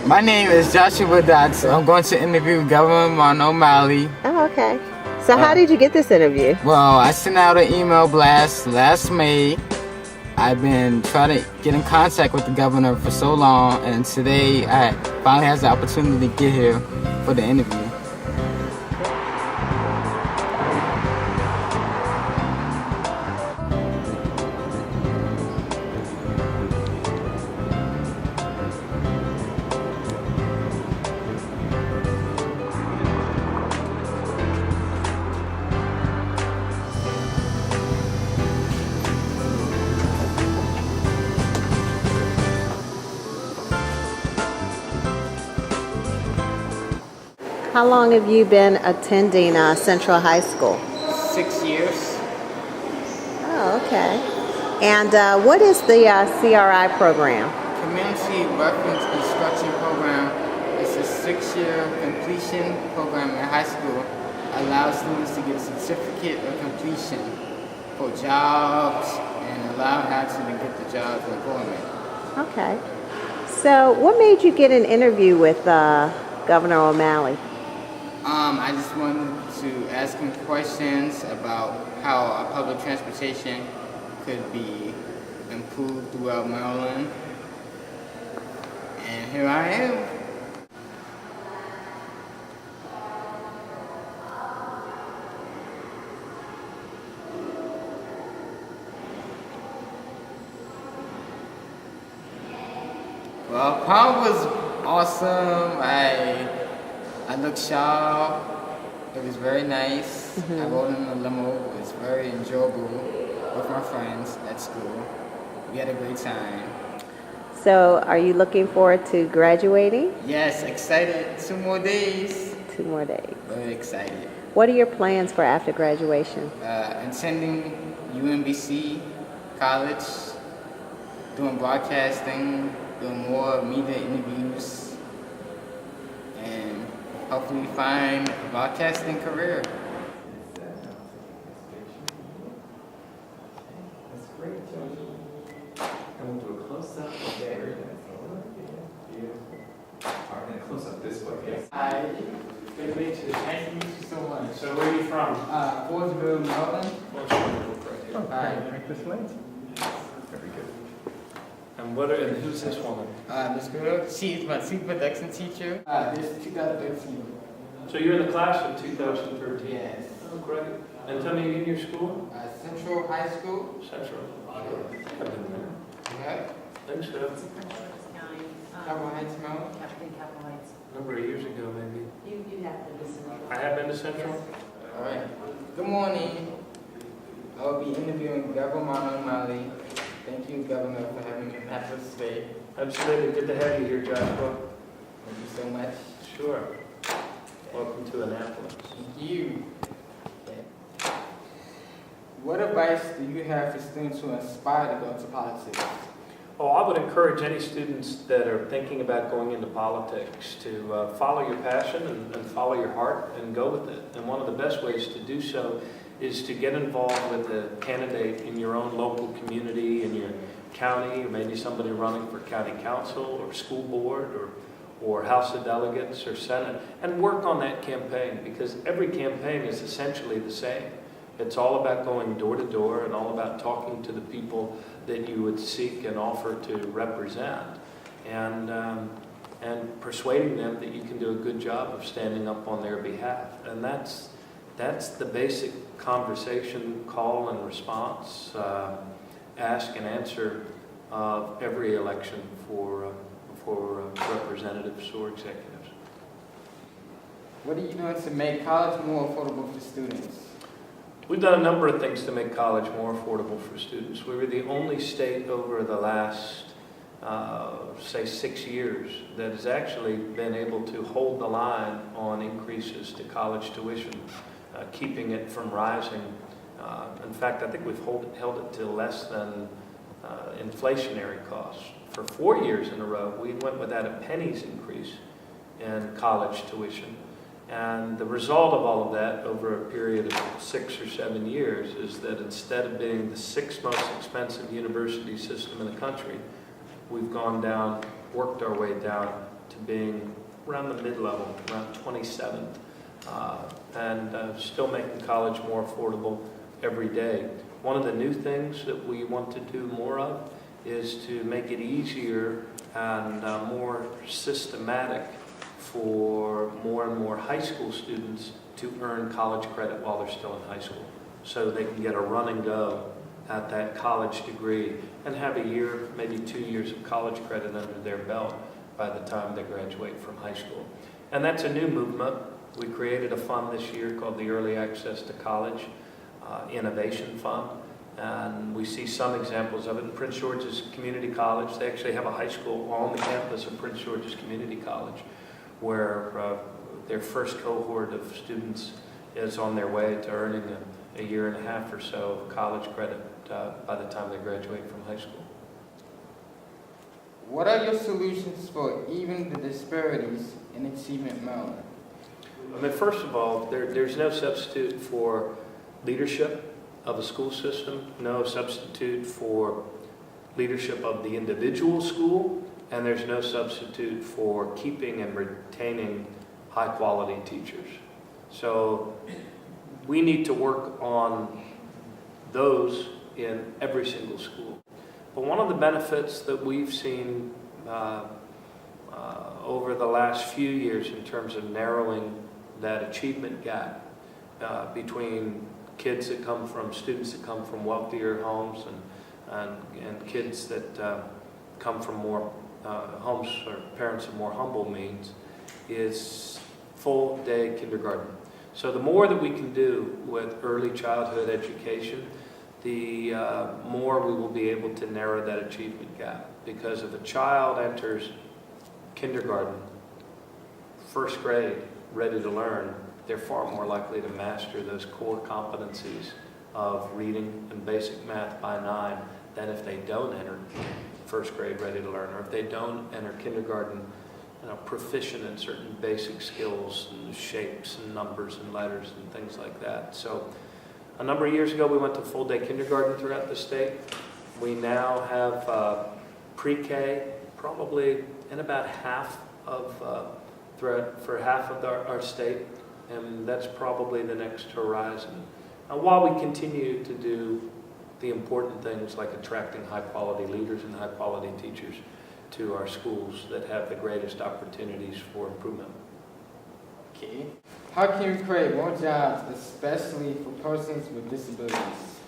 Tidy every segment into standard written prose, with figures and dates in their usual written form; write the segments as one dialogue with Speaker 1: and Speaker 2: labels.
Speaker 1: My name is Joshua Dodson. I'm going to interview Governor O'Malley.
Speaker 2: Oh, okay. So how did you get this interview?
Speaker 1: Well, I sent out an email blast last May. I've been trying to get in contact with the governor for so long, and today I finally has the opportunity to get here for the interview.
Speaker 2: How long have you been attending Central High School?
Speaker 1: 6 years.
Speaker 2: Oh, okay. And what is the CRI program?
Speaker 1: Community Reference Instruction Program is a 6-year completion program in high school. Allows students to get a certificate of completion for jobs and allow them to get the jobs in employment.
Speaker 2: Okay. So what made you get an interview with Governor O'Malley?
Speaker 1: I just wanted to ask him questions about how our public transportation could be improved throughout Maryland. And here I am. Well, prom was awesome. I looked sharp. It was very nice. I rode in a limo. It was very enjoyable with my friends at school. We had a great time.
Speaker 2: So are you looking forward to graduating?
Speaker 1: Yes, excited. 2 more days.
Speaker 2: 2 more days.
Speaker 1: Very excited.
Speaker 2: What are your plans for after graduation?
Speaker 1: Attending UMBC college, doing broadcasting, doing more media interviews, and hopefully find a broadcasting career.
Speaker 3: That's great, Josh. And we'll do a close-up there. Beautiful. All right, and a close-up this way, yes?
Speaker 1: Hi, good to meet you. Nice to meet you so much.
Speaker 4: So where are you from?
Speaker 1: Fordsville, Maryland.
Speaker 3: Hi. Make this late. Very good.
Speaker 4: And who's this woman?
Speaker 1: This girl, she's my production teacher. This is 2013.
Speaker 4: So you're in the class of 2013?
Speaker 1: Yes.
Speaker 4: Oh, great. And tell me again your school?
Speaker 1: Central High School.
Speaker 4: Central. I've been there.
Speaker 1: Yeah.
Speaker 4: Think so.
Speaker 1: Capital Heights, Maryland.
Speaker 4: A number of years ago, maybe.
Speaker 5: You have to listen.
Speaker 4: I have been to Central.
Speaker 1: All right. Good morning. I will be interviewing Governor O'Malley. Thank you, Governor, for having me with us today.
Speaker 4: Absolutely. Good to have you here, Joshua.
Speaker 1: Thank you so much.
Speaker 4: Sure. Welcome to Annapolis.
Speaker 1: Thank you. What advice do you have for students who are inspired to go into politics?
Speaker 4: Oh, I would encourage any students that are thinking about going into politics to follow your passion and follow your heart and go with it. And one of the best ways to do so is to get involved with a candidate in your own local community, in your county, or maybe somebody running for county council or school board or House of Delegates or Senate, and work on that campaign, because every campaign is essentially the same. It's all about going door to door and all about talking to the people that you would seek and offer to represent, and persuading them that you can do a good job of standing up on their behalf. And that's the basic conversation, call and response, ask and answer of every election for representatives or executives.
Speaker 1: What are you doing to make college more affordable for students?
Speaker 4: We've done a number of things to make college more affordable for students. We were the only state over the last, say, 6 years that has actually been able to hold the line on increases to college tuition, keeping it from rising. In fact, I think we've held it to less than inflationary costs. For 4 years in a row, we went without a penny's increase in college tuition. And the result of all of that over a period of 6 or 7 years is that instead of being the 6th most expensive university system in the country, we've gone down, worked our way down to being around the mid-level, around 27th, and still making college more affordable every day. One of the new things that we want to do more of is to make it easier and more systematic for more and more high school students to earn college credit while they're still in high school, so they can get a run and go at that college degree and have a year, maybe 2 years of college credit under their belt by the time they graduate from high school. And that's a new movement. We created a fund this year called the Early Access to College Innovation Fund, and we see some examples of it in Prince George's Community College. They actually have a high school on the campus of Prince George's Community College where their first cohort of students is on their way to earning a year and a half or so of college credit by the time they graduate from high school.
Speaker 1: What are your solutions for even the disparities in Achievement Maryland?
Speaker 4: I mean, first of all, there's no substitute for leadership of a school system, no substitute for leadership of the individual school, and there's no substitute for keeping and retaining high-quality teachers. So we need to work on those in every single school. But one of the benefits that we've seen over the last few years in terms of narrowing that achievement gap between kids that come from, students that come from wealthier homes and kids that come from more homes or parents of more humble means is full day kindergarten. So the more that we can do with early childhood education, the more we will be able to narrow that achievement gap. Because if a child enters kindergarten, first grade, ready to learn, they're far more likely to master those core competencies of reading and basic math by 9 than if they don't enter first grade ready to learn, or if they don't enter kindergarten proficient in certain basic skills and shapes and numbers and letters and things like that. So a number of years ago we went to full day kindergarten throughout the state. We now have pre-K probably in about half of for half of our state, and that's probably the next horizon. While we continue to do the important things like attracting high-quality leaders and high-quality teachers to our schools that have the greatest opportunities for improvement.
Speaker 1: Okay. How can we create more jobs, especially for persons with disabilities?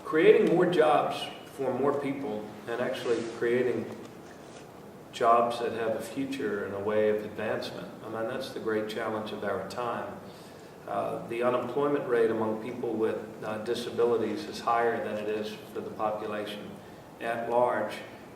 Speaker 4: Creating more jobs for more people and actually creating jobs that have a future and a way of advancement. I mean, that's the great challenge of our time. The unemployment rate among people with disabilities is higher than it is for the population at large.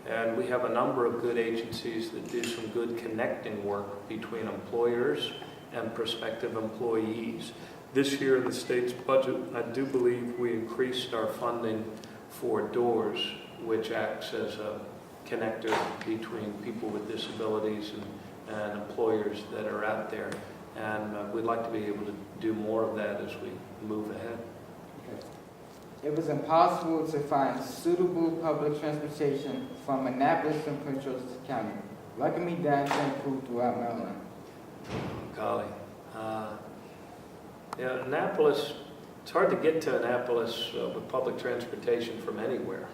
Speaker 4: And we have a number of good agencies that do some good connecting work between employers and prospective employees. This year in the state's budget, I do believe we increased our funding for DOORS, which acts as a connector between people with disabilities and employers that are out there. And we'd like to be able to do more of that as we move ahead.
Speaker 1: Okay. It was impossible to find suitable public transportation from Annapolis and Prince George's County. Lucky me, that's improved throughout Maryland.
Speaker 4: Golly. Annapolis, it's hard to get to Annapolis with public transportation from anywhere.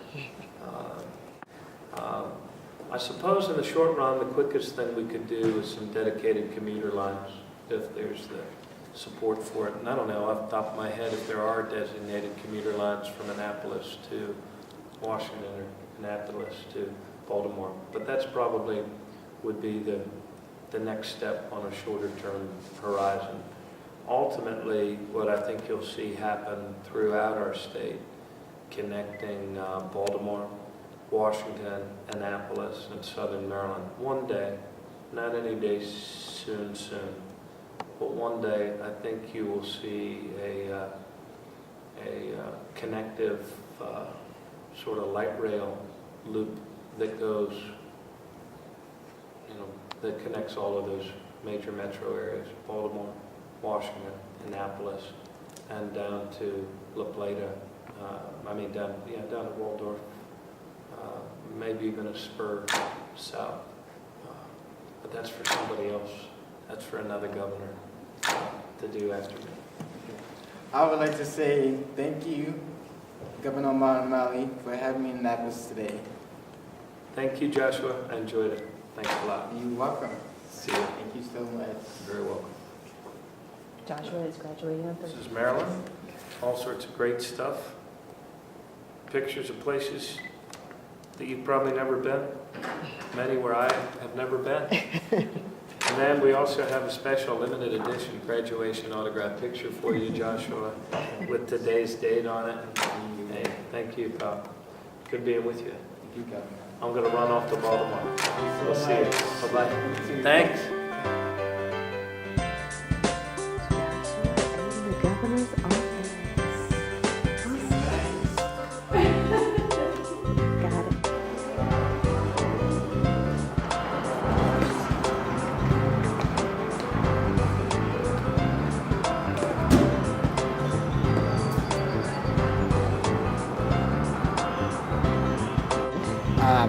Speaker 4: I suppose in the short run, the quickest thing we could do is some dedicated commuter lines, if there's the support for it. And I don't know off the top of my head if there are designated commuter lines from Annapolis to Washington or Annapolis to Baltimore. But that's probably would be the next step on a shorter term horizon. Ultimately, what I think you'll see happen throughout our state, connecting Baltimore, Washington, Annapolis, and Southern Maryland, one day, not any day soon, but one day I think you will see a connective sort of light rail loop that goes, that connects all of those major metro areas, Baltimore, Washington, Annapolis, and down to La Plata, down to Waldorf, maybe even a spur south. But that's for somebody else. That's for another governor to do after me.
Speaker 1: I would like to say thank you, Governor Martin Malley, for having me in Annapolis today.
Speaker 4: Thank you, Joshua. I enjoyed it. Thanks a lot.
Speaker 1: You're welcome.
Speaker 4: See you.
Speaker 1: Thank you so much.
Speaker 4: Very welcome.
Speaker 5: Joshua is graduating on
Speaker 4: This
Speaker 5: Thursday.
Speaker 4: is Maryland. All sorts of great stuff. Pictures of places that you've probably never been. Many where I have never been. And then we also have a special limited edition graduation autograph picture for you, Joshua, with today's date on it. Hey, thank you, pal. Good being with you.
Speaker 1: Thank you, Governor.
Speaker 4: I'm going to run off to Baltimore. We'll see you. Bye-bye. Thanks.
Speaker 2: The governor's office. Got it.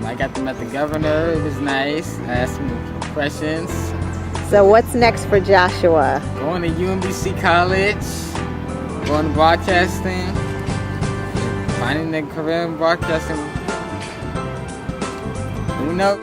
Speaker 1: I got to meet the governor. It was nice. I asked him questions.
Speaker 2: So what's next for Joshua?
Speaker 1: Going to UMBC College. Going to broadcasting. Finding a career in broadcasting. Who knows?